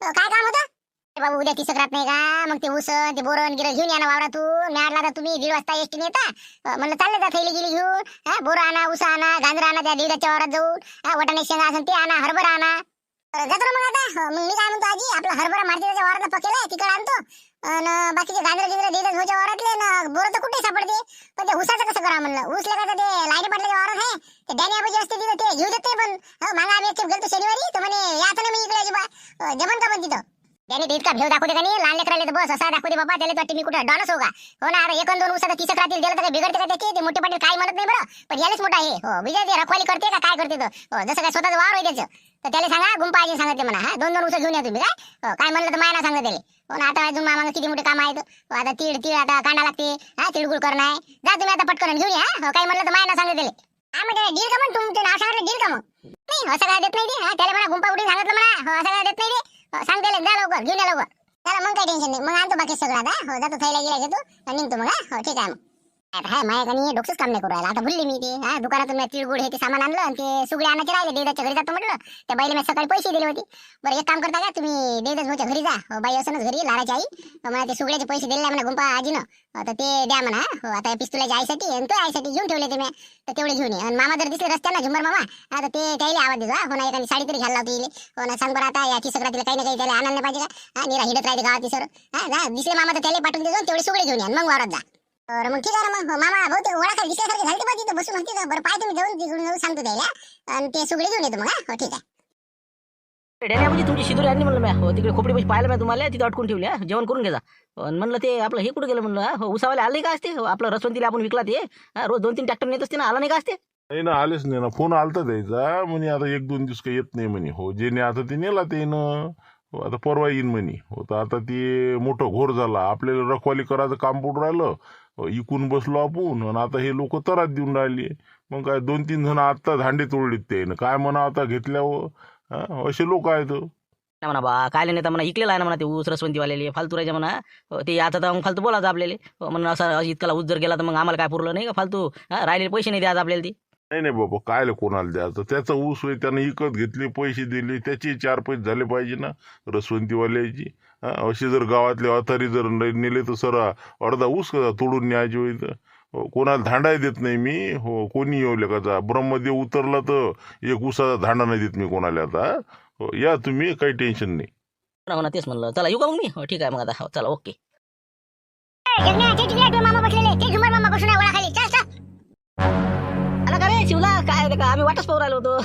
काय काम होतं बाबू? उद्या ती सकरात नाही का? मग ते उसन ते बोरण गिरण घेऊन या ना वावरातून. मी आणला तर तुम्ही 1:30 वाजता एसटीने येता. म्हणलं चालले जा थैली गेली घेऊन. बोरं आणा, उसा आणा, गाजर आणा, त्या दीडाच्या वावरात जाऊन. वाटाणे शेंगा असेल ते आणा, हरभरा आणा. जातो ना मग आता. मग मी काय म्हणतो आजी, आपला हरभरा मारुतीच्या वावरातला पकेलाय तिकडे आणतो. आणि बाकीचे गाजर गिजर दीडच भाऊच्या वावरातले ना बोरं तर कुठे सापडते. पण ते उसाचं कसं करा म्हणलं. ऊस लगायचं ते लाईनी पाटलाच्या वावरात आहे. ते डॅनी आबाजी असते तिथं, ते घेऊ देत नाही. पण मागा आम्ही एक गेलतो शनिवारी, तर म्हणे याचं नाही मी इकडे अजिबात जमन का पण तिथं. त्याने ते इतका भेव दाखवते का नाही, लहान लेकराले तर बस असा दाखवते बाबा. त्याला वाटते मी कुठं डॉनच हो का. हो ना. अरे 1 2 उसाचा 30 राहतील दिलं तर बिघडते का त्याचे. ते मोठे पाटील काय म्हणत नाही बरं, पण यालेच मोठा आहे. हो विजय ते रखवाली करते का काय करते तर. जसं काय स्वतःच वावर आहे त्याचं. तर त्याला सांगा गुंपा आजी सांगते म्हणा. 2 2 उस घेऊन या तुम्ही. काय म्हणलं तर मायना सांगा त्याला. हो ना. आता अजून मामा किती मोठे काम आहेत. आता तीळ आता कांदा लागते. तिळगुळ करणं आहे. जा तुम्ही आता पटकन घेऊन या. काय म्हणलं तर मायना सांगा त्याला. काय म्हणते डील का मग तुमचं नाव सांगितलं डील का मग. नाही असं काय देत नाही ते. त्याला म्हणा गुंपा उठून सांगितलं म्हणा. असं काय देत नाही ते. सांग त्याला जा लवकर घेऊन या लवकर. चला मग काही टेन्शन नाही. मग आणतो बाकी सगळं आता. हो जातो थैला गेला घेतो आणि निघतो मग. हो ठीक आहे मग. आता हाय माझ्याकडे डोकंच काम नाही करू राहिला. आता भुलली मी ते. दुकानातून मी तिळगुळ हे ते सामान आणलं आणि ते सुगडे आणायचे राहिले. देदाच्या घरी जातो म्हटलं. त्या बाईला मी सकाळी पैसे दिले होते. बरं एक काम करता का तुम्ही, देदाच भाऊच्या घरी जा. बाई असनच घरी लाराची आई. मला ते सुगड्याचे पैसे दिले म्हणा गुंपा आजीनं. तर ते द्या म्हणा. आता पिस्तुलाच्या आईसाठी आणि तो आईसाठी घेऊन ठेवले ते मी. तर तेवढे घेऊन ये. आणि मामा जर दिसले रस्त्यानं झुंबर मामा, आता ते त्याला आवाज देतो. हो ना. एखादी साडी तरी घ्यायला लावतो. हो ना. सांग बरं आता याची सगळ्यात काही ना काही त्याला आणायला पाहिजे का. निरा हिडत राहते गावात सर. दिसले मामा तर त्याला पाठवून देतो. तेवढे सुगडे घेऊन या मग वावरात जा. तर मग ठीक आहे ना. मग मामा भाऊ ते ओळखा दिसल्यासारखे झाले पाहिजे तिथं बसून होते. बरं पाय तुम्ही जाऊन तिकडून जाऊन सांगतो त्याला. आणि ते सुगडे घेऊन येतो मग. हो ठीक आहे. म्हणजे तुमची शिदोरी आणली म्हणलं मी. हो तिकडे खोपडी पैसे पाहिलं मी तुम्हाला. तिथं अटकून ठेवली. जेवण करून घ्या. म्हणलं ते आपलं हे कुठं गेलं म्हणलं. उसावाले आले का असते. आपलं रसवंतीला आपण विकला ते. रोज 2-3 ट्रॅक्टर नेत असते ना. आला नाही का असते. नाही ना, आलेच नाही ना. फोन आलता द्यायचा म्हणे आता 1-2 दिवस काही येत नाही म्हणे. हो जेणे आता ते नेला ते न. आता परवा येईन म्हणे. हो तर आता ते मोठं घोर झाला. आपल्याला रखवाली करायचं काम पडून राहिलं. इकून बसलो आपण आणि आता हे लोक तरात देऊन राहिले. मग काय 2-3 जण आता धांडे तोडलेत ते. काय म्हणा आता घेतल्यावर असे लोक आहेत. म्हणा बा काय नेता म्हणा इकलेला आहे ना म्हणा ते ऊस रसवंतीवालेले फालतू राहायचे म्हणा. ते आता तर मग फालतू बोलायचं आपल्याला. म्हणून असं इतकाला ऊस जर गेला तर मग आम्हाला काय पुरलं नाही का फालतू. राहिलेले पैसे नाही द्यायचे आपल्याला ते. नाही नाही बाबा, कायला कोणाला द्यायचं. त्याचा ऊस होय त्यानं विकत घेतले, पैसे दिले, त्याचे 4 पैसे झाले पाहिजे ना रसवंतीवाल्याची. असे जर गावातले अथारी जर नेले तर सर अर्धा ऊस तोडून न्यायचे होय तर. कोणाला धांडाय देत नाही मी. हो कोणी येऊ का ब्रह्मदेव उतरला तर एक ऊसाचा धांडा नाही देत मी कोणाला आता. या तुम्ही, काही टेन्शन नाही. हो ना तेच म्हणलं. चला येऊ का मग मी. हो ठीक आहे मग आता. हो चला ओके. मामा बसलेले ते झुंबर मामा बसून ओळखाली. चल चल. आला का रे शिवला. काय का आम्ही वाटच पाहू राहिलो होतो.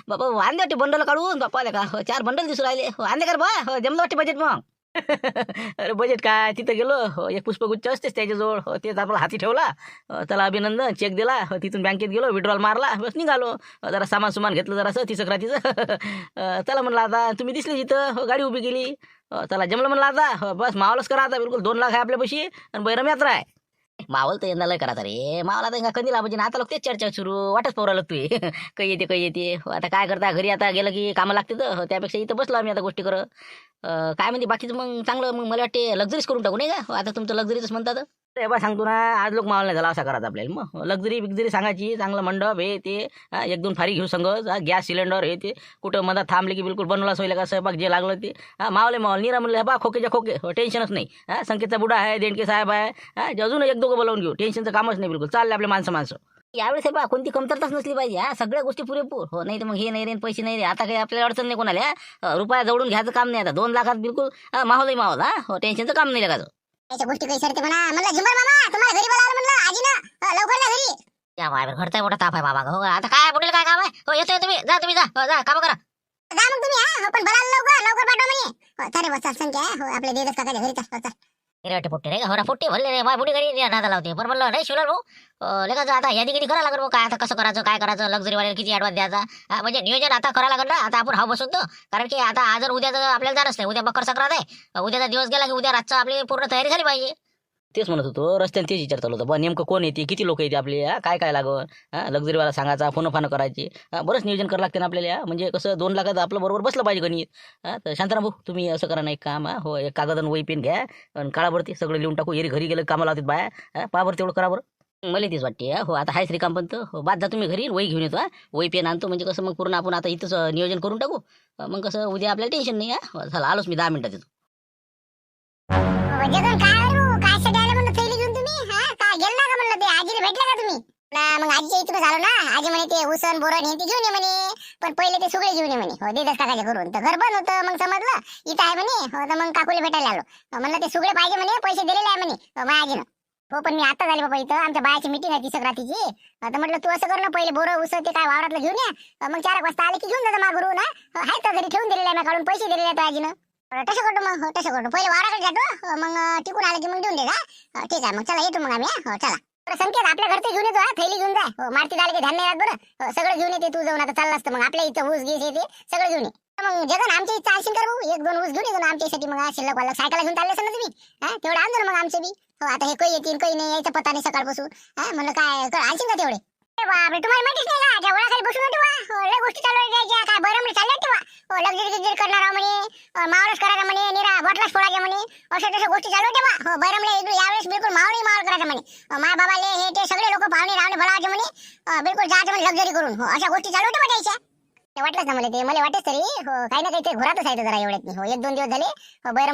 बाबा वांदे वाटते बंडल काढून. बाप्पा का 4 बंडल दिसू राहिले. आणले का रे बा. जमलं वाटते बजेट मग. अरे बजेट काय तिथं गेलो. एक पुष्पगुच्छ असतेच त्याच्याजवळ. तेच आपला हाती ठेवला. त्याला अभिनंदन चेक दिला. तिथून बँकेत गेलो विड्रॉल मारला. बस निघालो. जरा सामान घेतलं जरासं 30 रात्रीचं. चला म्हणलं आता तुम्ही दिसले तिथं. गाडी उभी केली. चला जमलं म्हणलं आता. बस मावलच करा आता. बिलकुल 2 लाख आहे आपल्यापाशी आणि बैरम यात्रा आहे. मावल तर यंदा लय करायचा रे. मावला तर कधी लावायची ना. आता लोक तेच चर्चा सुरू. वाटच पोरा लागतोय. काही येते काही येते. आता काय करता घरी आता गेलं की कामं लागते तर त्यापेक्षा इथं बसलो आम्ही आता गोष्टी करत. काय म्हणते बाकीचं मग चांगलं. मग मला वाटते लक्झरीच करून टाकू नाही का. आता तुमचं लक्झरीच म्हणतात. बा सांगतो ना आज लोक मावल नाही झाला असा करायचा आपल्याला. मग लक्झरी बिक्झरी सांगायची. चांगलं मंडप हे ते. 1-2 फारी घेऊ संगत. गॅस सिलेंडर हे ते. कुठं मधात थांबले की बिलकुल बनवला सोयला का स्वयंपाक जे लागलं ते. मावले निरा म्हणलं बा खोकेच्या खोके. टेन्शनच नाही. संकेतचा बुडा आहे. देणके साहेब आहे. अजून 1-2 बोलावून घेऊ. टेन्शनचं कामच नाही. बिलकुल चालले आपले माणसं. यावेळेस बा कोणती कमतरताच नसली पाहिजे. सगळ्या गोष्टी पुरेपूर. हो नाही तर मग हे नाही रे पैसे नाही रे. आता काही आपल्याला अडचण नाही कोणाला. रुपया जवळून घ्यायचं काम नाही. आता 2 लाखात बिलकुल माहोलही माहोल. हो टेन्शनचं काम नाही लागायचं. त्याच्या गोष्टी काही सरते म्हणा. म्हणलं झुंबर मामा तुम्हाला घरी बोलावलं म्हणलं आजीनं. लवकर या घरी. त्या बाहेर घरचा मोठा ताप आहे बाबा. हो आता काय पुढे काय काम आहे. हो येतोय तुम्ही जा काम करा. जा मग तुम्ही. पण बोलावलं लवकर पाठवा म्हणे. चालेल बस संख्या. हो आपल्या देदच काकाच्या घरी चल. हिरवटे पुट्टे रे घरा पुट्टे भरले रे. बाय बुडी घरी नादा लावते. बरं म्हणलं नाही शिवला भाऊ. लेखाचं आता यादी किती करायला लागेल भाऊ. काय आता कसं करायचं काय करायचं. लक्झरीवाल्याला किती ॲडव्हान्स द्यायचा. म्हणजे नियोजन आता करायला लागेल ना. आता आपण हा बसून तर. कारण की आता आज उद्या आपल्याला जाणच नाही. उद्या मकर संक्रांत आहे. उद्याचा दिवस गेला की उद्या रातचा आपली पूर्ण तयारी झाली पाहिजे. तेच म्हणत होतो रस्त्याने तेच विचार चालू होतं. बा नेमकं कोण येते किती लोक येते आपले. काय लागल. लक्झरीवाला सांगायचा फोन करायचे. बरंच नियोजन करावं लागते ना आपल्याला. म्हणजे कसं 2 लाखात आपलं बरोबर बसलं पाहिजे गणित. तर शांताराम भाऊ तुम्ही असं करा नाही काम. हो एक कागद आणि वही पेन घ्या आणि काळावरती सगळं लिहून टाकू. घरी गेलं कामाला लावतात बाया. पहा बरं तेवढं करा बरं. मला तेच वाटते हो. आता हाय श्रीकांत हो, बाद जा तुम्ही घरी वही घेऊन येतो. वही पेन आणतो म्हणजे कसं मग पूर्ण आपण आता इथंच नियोजन करून टाकू. मग कसं उद्या आपल्याला टेन्शन नाही. चला आलोच मी 10 मिनिटात येतो. जगन काय काय साठी आलं म्हणलं थैली घेऊन तुम्ही? काय गेलं ना का म्हणलं ते आजीला भेटले का तुम्ही? मग आजीच्या इथूनच आलो ना. आजी म्हणे ते उसन बोरण हे ते घेऊन ये म्हणे, पण पहिले ते सुगडे घेऊन ये म्हणे. हो देदस काकाच्या करून तर घर बंद होतं. मग समजलं इथं आहे म्हणे. हो तर मग काकूला भेटायला आलो. म्हणलं ते सुगडे पाहिजे म्हणे, पैसे दिलेले आहे म्हणे माझ्या आजीनं. हो पण मी आता झाले बाबा इथं आमच्या बायाची मीटिंग आहे 30 रात्रीची. तर म्हटलं तू असं कर ना, पहिले बोरं उस ते काय वावरातलं घेऊन ये. मग 4 वाजता आले की घेऊन जा मागरू ना. आहे तर घरी ठेवून दिलेले आहे मी, काढून पैसे दिलेले आहेत आजीनं. तसं करतो मग. तसं करतो, पहिले वावराकडे जातो. मग टिकून आलं की मग देऊन दे का. ठीक आहे मग चला येतो मग आम्ही. हो चला. संकेत आपल्या घरचे घेऊन येतो. थैली घेऊन जाय. हो मारती झालं की ध्यान नाही राहत बरं. सगळं घेऊन येते तू जाऊन. आता चाललं असतं मग आपल्या इथं ऊस गीस येते सगळं घेऊन ये. मग जगन आमच्या इथं आणशील कर भाऊ, 1-2 ऊस घेऊन येतो ना आमच्यासाठी. मग शिल्लक वाला सायकल घेऊन चालले असेल ना तुम्ही. तेवढं आणतो ना मग आमचे बी. हो आता हे काही येतील काही नाही यायचा पत्ता नाही सकाळपासून. म्हणलं काय आणशील का तेवढे? बापरे तुम्हाला माहितीच नाही का, त्या ओळखाली बसून होते वा. लय गोष्टी चालू द्यायच्या काय बरं चालल्या तेव्हा. हो लक्झरी गिक्झरी करणार म्हणे, मावळच करायला म्हणे, निरा बॉटलाच फोडायच्या म्हणे, अशा तशा गोष्टी चालू होत्या बा. हो बैरमले यावेळेस बिलकुल मावळ करायचं म्हणे. माय बाबाले हे ते सगळे लोक पाहुणे रावणे भरावाचे म्हणे. बिलकुल जायचं म्हणे लक्झरी करून. हो अशा गोष्टी चालू होत्या बा त्याच्या. ते वाटलंच ना मला, ते मला वाटेच तरी. हो काही ना काही ते घोरातच आहे जरा एवढ्यात नाही. हो 1-2 दिवस झाले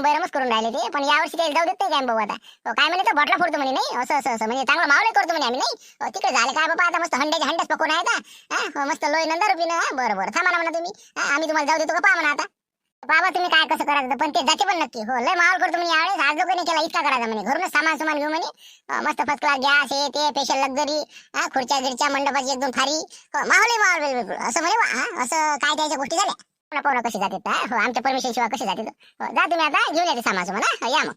बैरमच करून राहिले ते. पण यावर्षी काही जाऊ देत नाही काय भाऊ आता. हो काय म्हणे तर बॉटला फोडतो म्हणे. नाही असं म्हणजे चांगलं मावळे करतो म्हणे आम्ही. नाही तिकडे झाले काय बाबा आता मस्त हंड्याच पकवून आहे का. मस्त लोई नंदा रुपीनं. बरं थांबा ना म्हणा तुम्ही. आम्ही तुम्हाला जाऊ देतो का पहा म्हणा आता. बाबा तुम्ही काय कसं करायचं पण ते जाते पण नक्की. हो लय मावळ करतो म्हणे यावेळेस. आज लोकांनी केला इतका करायचा म्हणे. घरूनच सामान घेऊ म्हणे. मस्त फर्स्ट क्लास गॅस हे ते स्पेशल लक्झरी. खुर्च्या गिरच्या मंडपाची 1-2 थारी. मावळ बिलकुल असं म्हणे. असं काय त्याच्या गोष्टी झाल्या. पाहुणा कसे जातात. हो आमच्या परमिशन शिवाय कसे जातात. जा तुम्ही आता घेऊन येते सामान म्हणा. या मग.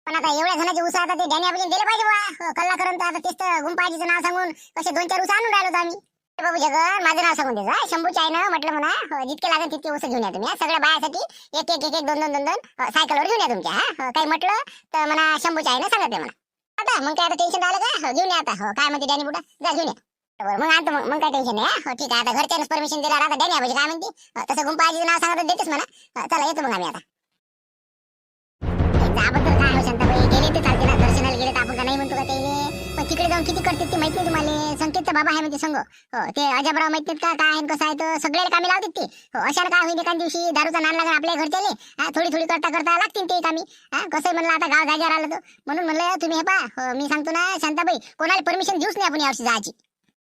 पण आता एवढ्या जणांचे उस आता ते डॅनी आपण दिले पाहिजे बा. कल्ला करंत आता तेच तर गुंपाजीचं नाव सांगून कसे 2-4 उस आणून राहिलो आम्ही. बाबू जगन माझं नाव सांगून द्यायचं. शंभूच्या आईनं म्हटलं म्हणा जितके लागेल तितके उस घेऊन या तुम्ही. सगळ्या बायासाठी 1-1 2-2 सायकलवर घेऊन या तुमच्या. काही म्हटलं तर म्हणा शंभूच्या आईनं सांगते म्हणा. आता मग काय आता टेन्शन राहिलं का. घेऊन या आता. काय म्हणते डॅनी बुडा जा घेऊन या. बरोबर मग आणतो मग काय टेन्शन नाही. हो ठीक आहे आता घरच्यानंच परमिशन दिला आता डॅनी आबाजी काय म्हणते तसं गुंपाजीचं नाव सांगत देतेच म्हणा. चला येतो मग आम्ही आता. त्याबद्दल काय हो शांताबाई, गेले ते चालते ना दर्शनाला गेले तर आपण का नाही म्हणतो का त्याने. पण तिकडे जाऊन किती करते ते माहित नाही तुम्हाला. संकेतचा बाबा आहे म्हणजे संघ. हो ते अजबराव माहित नाहीत का काय आहे कसं आहे तर सगळ्याला कामी लावतात ते. हो अशाला काय होईल एखाद दिवशी दारूचा नान लागला आपल्या घरच्याले. थोडी करता लागतील ते कामी. कसं म्हणलं आता गाव जागेवर आलं तर म्हणून म्हणलं तुम्ही हे पहा. मी सांगतो ना शांताबाई कोणाला परमिशन देऊच नाही आपण यावर्षी जायची.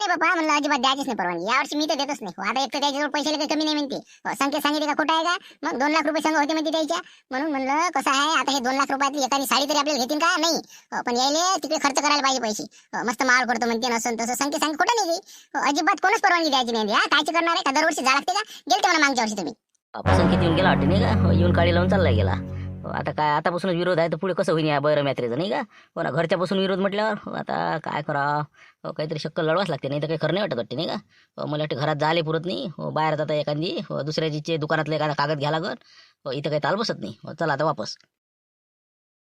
नाही बाबा म्हणलं अजिबात द्यायचीच नाही परवानगी यावर्षी. मी तर देतच नाही. आता एक तर त्याच्याजवळ पैशाला काही कमी नाही म्हणते. संकेत सांगितले का खोटं आहे का. मग 2 लाख रुपये संघ होते म्हणते त्याच्या. म्हणून म्हणलं कसं आहे आता हे 2 लाख रुपयातली एखादी साडी तरी आपल्याला घेतील का नाही. पण यायले तिकडे खर्च करायला पाहिजे पैसे. मस्त माल करतो म्हणते नसून तसं संकेत सांगितलं खोटं नाही काही. अजिबात कोणच परवानगी द्यायची नाही. कायची करणार आहे का दरवर्षी जा लागते का. गेलते म्हणा मागच्या वर्षी तुम्ही. संकेत येऊन गेला वाटते नाही का. येऊन काळी लावून चालला गेला. आता काय आतापासूनच विरोध आहे तर पुढे कसं होईल या बैरम यात्रेचं नाही का. हो ना घरच्यापासून विरोध म्हटल्यावर आता काय करा. काहीतरी शक्कल लढवाच लागते नाही तर काही खरं नाही वाटत नाही का. मला वाटतं घरात जाले पुरत नाही. बाहेर जाता एखादी दुसऱ्याचे दुकानातले एखादा कागद घ्या लागत. इथं काही ताल बसत नाही. चला आता वापस.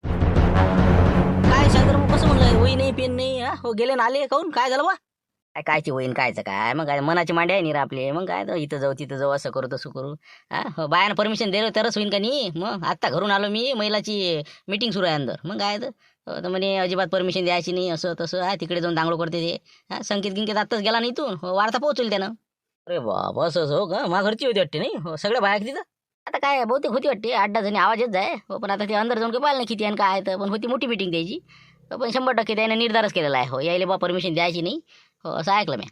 काय शांतर मग कसं म्हणलं वही नाही पेन नाही. हो गेले ना आले काहून काय झालं बा. कायची वहीन कायचं काय मग काय मनाची मांडी आहे नि आपले. मग काय तर इथं जाऊ तिथं जाऊ असं करू तसं करू. बायानं परमिशन दिलं तरच होईन का नाही. मग आत्ता घरून आलो मी महिलाची मीटिंग सुरू आहे अंदर. मग काय तर म्हणे अजिबात परमिशन द्यायची नाही असं तसं. तिकडे जाऊन दांगडो करते ते. संकेत गिंकेत आत्ताच गेला नाही इथून. वार्ता पोहोचेल त्यानं. अरे बाबा असं हो का. माझ्या घरची होती वाटते नाही. सगळ्या बाया तिथं आता काय बहुतेक होती वाटते 8-10 जणी आवाज येत जाय. पण आता ते अंदर जाऊन काही पाहिलं नाही किती आणि काय तर. पण होती मोठी मीटिंग द्यायची. पण 100% त्याने निर्धारच केलेला आहे. हो यायला बा परमिशन द्यायची नाही. हो असं ऐकलं मी.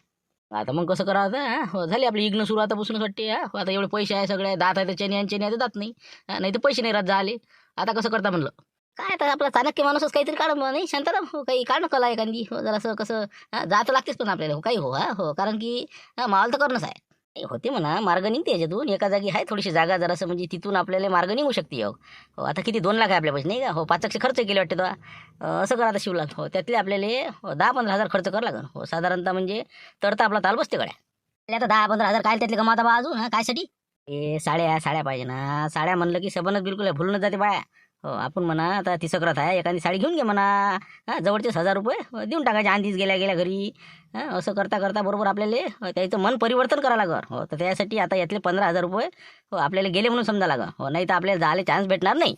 आता मग कसं करावं आता. हो झाली आपली इग्न सुरू आतापासूनच वाटते. आता एवढे पैसे आहे सगळे दात आहे तर चेनी आहे तर दात नाही. नाही तर पैसे नाही राहत झाले. आता कसं करता म्हणलं. काय आता आपला चाणक्य माणूसच काहीतरी काढ नाही शांताराम. हो काही काढणं कला एखादी. हो जरासं कसं जात लागतेच पण आपल्याला. हो काही हो कारण की माल तर करणंच आहे. होते म्हणा मार्ग निघते याच्यातून. एका जागी आहे थोडीशी जागा जरासं म्हणजे तिथून आपल्याला मार्ग निघू शकते. हो आता किती 2 लाख आहे आपल्या पैसे नाही का. हो 5 लाख खर्च केले वाटते तेव्हा. असं करा आता शिवला. हो त्यातले आपल्याला 10-15 हजार खर्च करावं लागेल. हो साधारणतः म्हणजे तर आपला ताल बसते गड्या. आता 10-15 हजार काय त्यातले कमावता बा अजून. कायसाठी हे साड्या पाहिजे ना. साड्या म्हणलं की सबनच बिलकुल आहे भुलूनच जाते बाया. हो आपण म्हणा आता ती सक्रत आहे एखादी साडी घेऊन घे म्हणा. जवळचेच 1000 रुपये देऊन टाकायचे आधीच गेल्या घरी. असं करता बरोबर आपल्याला त्याचं मन परिवर्तन करावं लागेल. हो तर त्यासाठी आता यातले 15,000 रुपये हो आपल्याला गेले म्हणून समजा लागेल. हो नाही तर आपल्याला जायला चान्स भेटणार नाही.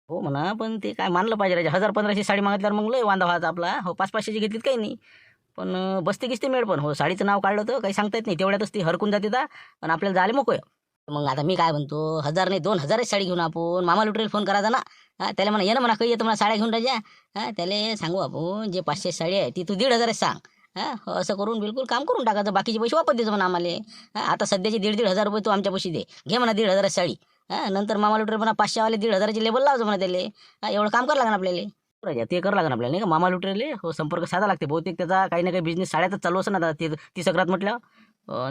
हो म्हणा पण ते काय मानलं पाहिजे. 1000-1500 साडी मागितल्यावर मग लय वांदा व्हायचा आपला. हो 500-500ची घेतलीत काही नाही. पण बसते गिसते मेळ पण हो साडीचं नाव काढलं तर काही सांगता येत नाही तेवढ्यातच ती हरकून जाते तर आणि आपल्याला जायला मोकळं. मग आता मी काय म्हणतो 1000 नाही 2000च साडी घेऊन आपण मामा लुटरेल फोन करायचा ना. त्याला म्हणा ये ना म्हणा काही येतं म्हणा साड्या घेऊन राजा. त्याला सांगू आपण जे 500 साडी आहे ती तू 1500 सांग. असं करून बिलकुल काम करून टाकायचं बाकीचे पैसे वापस द्यायचं म्हणा आम्हाला. आता सध्याचे 1,500 रुपये तू आमच्या पैसे दे घे म्हणा 1,500 साडी. नंतर मामा लुटरे म्हणा 500वाले 1,500चे लेबल लावचं म्हणा त्याले. एवढं काम करावं लागणार आपल्याला. राजा ते करावं लागणार आपल्याला नाही का मामा लुटरेले हो संपर्क साधा लागते बहुतेक त्याचा काही ना काही बिझनेस साड्यातच चालू असं ना ते ती सगळ्यात म्हटलं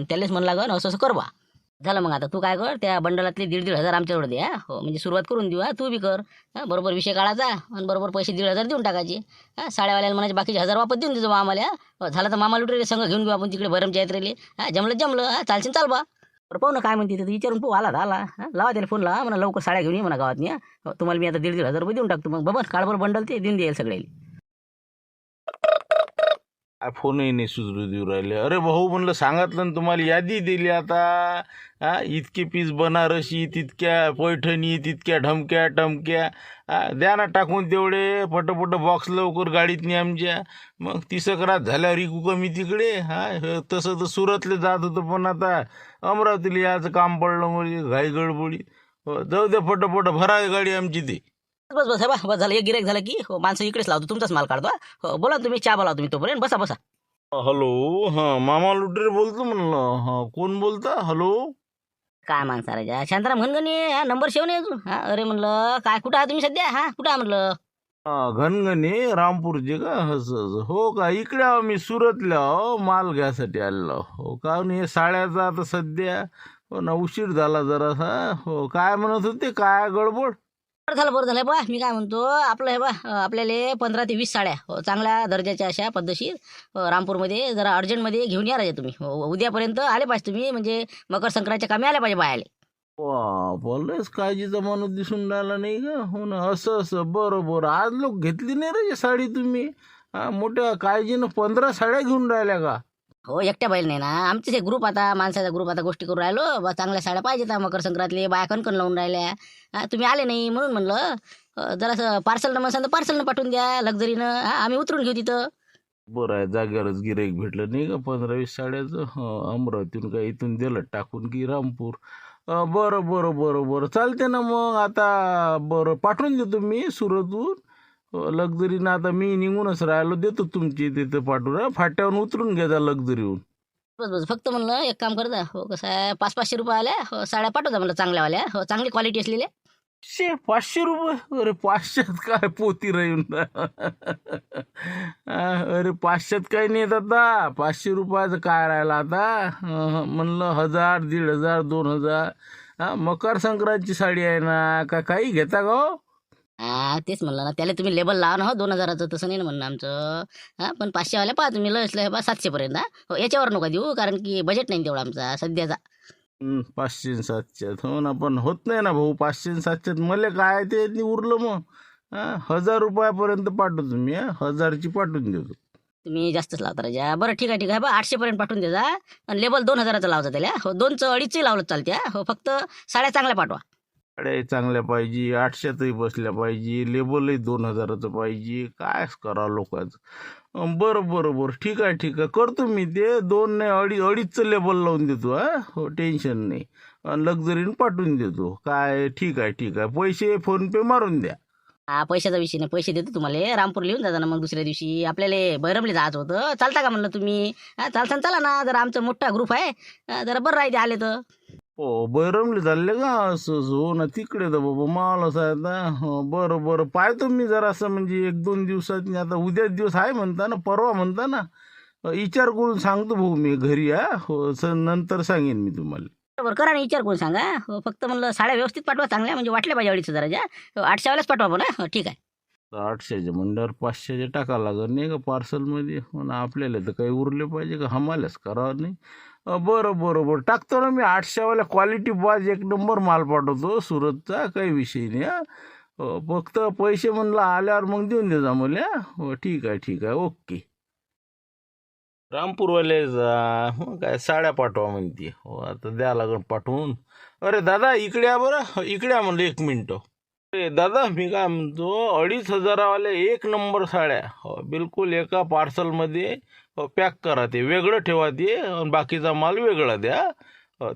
त्यालाच म्हणू लागन असं असं कर बा. झालं मग आता तू काय कर त्या बंडलातले 1,500 आमच्याकडे दे. हो म्हणजे सुरुवात करून देऊ. तू बी कर. बरोबर विषय काढायचा आणि बरोबर पैसे 1,500 देऊन टाकायचे. साड्यावाल्याला म्हणायचे बाकीचे 1000 वापस देऊन देतो बा आम्हाला. झालं तर मामा लुटरेले संघ घेऊन घेऊ आपण तिकडे भरमच्या यात्रेले. जमलं चालशील चाल बा. बरं पाहू ना काय म्हणते ते विचारून पाहू आला लावा त्याला फोन लावा म्हणा लवकर साड्या घेऊन ये म्हणा गावात नाही. तुम्हाला मी आता 1,500 रुपये देऊन टाकतो मग बाबा काळभर बंडल ते देऊन देईल सगळे. फोनही नाही सुधरू देऊ राहिले. अरे भाऊ म्हणलं सांगितलं ना तुम्हाला यादी दिली आता. इतके पीस बनारसी तितक्या पैठणी तितक्या ढमक्या टमक्या द्या ना टाकून तेवढे पटपट बॉक्स लवकर गाडीत नाही आमच्या. मग 30 रात झाल्यावर इकू कमी तिकडे. तसं तर सुरतले जात होतं पण आता अमरावतीला याचं काम पडलं म्हणजे घाई गडबडी. जाऊ द्या पटपट भरा गाडी आमची ती. बस बस बस झालं एक गिऱ्हाईक झालं की हो माणसं इकडेच लावतो तुमचाच माल काढतो. हो बोला तुम्ही चहा बोला तुम्ही तोपर्यंत बसा बसा. हॅलो मामा लुटरे बोलतो म्हणलं. कोण बोलता? हॅलो काय माणसा राजा शांताराम घनगणी नंबर शेव नाही अजून. अरे म्हणलं काय कुठं आहे तुम्ही सध्या कुठं आहे म्हणलं. घनगणी रामपूरचे का? हो का इकडे आहो मी सुरतला माल घ्यायसाठी आलेलो. हो का हे साड्याचा आता सध्या हो ना उशीर झाला जरासा. हो काय म्हणत होते काय गडबड? बरं झालं बा मी काय म्हणतो आपलं हे बा आपल्याला 15 ते 20 साड्या हो चांगल्या दर्जाच्या अशा पद्धतशीर रामपूरमध्ये जरा अर्जंटमध्ये घेऊन या राजा तुम्ही. उद्यापर्यंत आले पाहिजे तुम्ही म्हणजे मकर संक्रांतीच्या कामी आले पाहिजे बायाले. बोललेस काळजीचा माणूस दिसून राहिला नाही का? हो ना असं बरोबर आज लोक घेतली नाही रे साडी तुम्ही. मोठ्या काळजीनं 15 साड्या घेऊन राहिल्या का? हो एकट्या बैल नाही ना आमचे ग्रुप आता माणसाचा ग्रुप आता गोष्टी करून राहिलो बा चांगल्या साड्या पाहिजेत मकर संक्रांतीले बाया कणकण लावून राहिल्या. तुम्ही आले नाही म्हणून म्हणलं जरासं पार्सल नसेल तर पार्सलनं पाठवून द्या लक्झरीनं. आम्ही उतरून घेऊ तिथं. बरं आहे जाग्यावरच गिऱ्हाईक भेटलं नाही का 15-20 साड्याचं. अमरावतीहून काय इथून दिलं टाकून की रामपूर. बरं चालते ना मग आता. बरं पाठवून देतो मी सुरतहून लक्झरीनं. आता मी निघूनच राहिलो देतो तुमची तिथं पाठवून. फाट्यावरून उतरून घ्या लक्झरीहून. बस फक्त म्हणलं एक काम करता हो कसं आहे 500-500 रुपये आल्या हो साड्या पाठवता म्हणलं चांगल्यावाल्या हो चांगली क्वालिटी असलेल्या. 500 रुपये? अरे 500त काय पोती राहील. अरे 500त काही नाही येत आता. 500 रुपयाचं काय राहिलं आता. म्हणलं 1000 1,500 2,000. मकर संक्रांतीची साडी आहे ना का काही घेता का हो? तेच म्हणलं ना त्याला तुम्ही लेबल लावा ना हो 2000चं तसं नाही ना म्हणणं आमचं. पण 500वाल्या पहा तुम्ही लसलं बा 700 पर्यंत. हो याच्यावर नका देऊ कारण की बजेट नाही तेवढा आमचा सध्याचा. 500-700 हो ना पण होत नाही ना भाऊ 500-700 मला काय ते उरलं मग. 1000 रुपयापर्यंत पाठवतो मी. 1000ची पाठवून देतो. तुम्ही जास्तच लावता राजा. बरं ठीक आहे बा 800 पर्यंत पाठवून द्या आणि लेबल 2000चं लावता त्याला. हो 2चं 2.5चं लावलं चालते. हो फक्त साड्या चांगल्या पाठवा. साड्या चांगल्या पाहिजे 800तही बसल्या पाहिजे लेबलही 2000चं पाहिजे. काय करावं लोकांचं. बरं ठीक आहे करतो मी ते. 2 नाही 2.5चं लेबल लावून देतो. हो टेन्शन नाही. लक्झरीनं पाठवून देतो. काय ठीक आहे पैसे फोनपे मारून द्या. पैशाचा विषय नाही पैसे देतो तुम्हाला. रामपूर लिहून जाता ना मग दुसऱ्या दिवशी आपल्याला बैरमले जायचं होतं. चालता का म्हणलं तुम्ही? चालता चला ना जरा आमचा मोठा ग्रुप आहे जरा बरं राहते आले तर. हो बैरमले चालले का? असं हो ना तिकडे तर बाबा माल असं आहे. हो बरं पाहतो मी जरा असं म्हणजे 1-2 दिवसात. आता उद्याच दिवस आहे म्हणता ना परवा म्हणता ना. विचार करून सांगतो भाऊ मी घरी. हो नंतर सांगेन मी तुम्हाला. बरोबर करा ना विचार करून सांगा. हो फक्त म्हणलं साड्या व्यवस्थित पाठवा चांगल्या म्हणजे वाटल्या पाहिजे 2,500च्या. 800वाल्याच पाठवा पण. हो ठीक आहे. 800च्या म्हणल्यावर 500चे टाका लागत नाही का पार्सलमध्ये. हो ना आपल्याला तर काही उरले पाहिजे का हमालाच करावं नाही. बरं टाकतो ना मी 800वाल्या क्वालिटी बाज 1 नंबर माल पाठवतो सुरतचा. काही विषय नाही. फक्त पैसे म्हणलं आल्यावर मग देऊन दे जा मला. हो ठीक आहे ओके. रामपूरवाले मग काय साड्या पाठवा म्हणते. हो आता द्या लागण पाठवून. अरे दादा इकडे या बरं. इकडे या म्हणलं 1 मिनटं. दादा मी काय म्हणतो 2,500वाल्या 1 नंबर साड्या बिलकुल एका पार्सलमध्ये पॅक करा. ते वेगळं ठेवा ते आणि बाकीचा माल वेगळा द्या.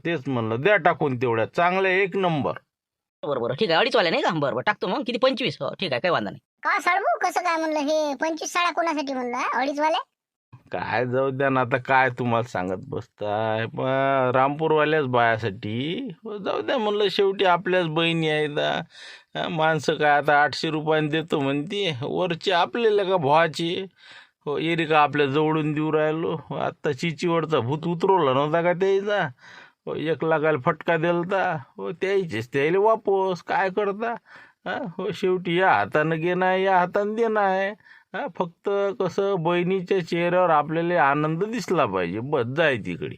तेच म्हणलं द्या टाकून तेवढ्या चांगल्या 1 नंबर. बरोबर ठीक आहे, 2.5 वाल्या नाही का? बरोबर टाकतो मग. किती 25? हो ठीक आहे, काही वांधा नाही. का साडू कसं काय म्हणलं हे 25 साड्या कोणासाठी म्हणलं 2.5 वाले? काय जाऊ द्या ना, आता काय तुम्हाला सांगत बसताय. पण रामपूरवाल्याच बायासाठी जाऊ द्या म्हणलं, शेवटी आपल्याच बहिणी आहेत. माणसं काय आता 800 रुपयाने देतो म्हणते, वरचे आपल्याला का भावाचे एरिका आपल्या जवळून देऊ राहिलो. आत्ता चिचीवरचा भूत उतरवला नव्हता का त्याचा, 1 लाखाला फटका दिलता, त्याचेच त्याला वापस काय करता. शेवटी या हातानं घेणं आहे, या हातानं देणं आहे. फक्त कसं बहिणीच्या चेहऱ्यावर आपल्याला आनंद दिसला पाहिजे, बस जाय तिकडे.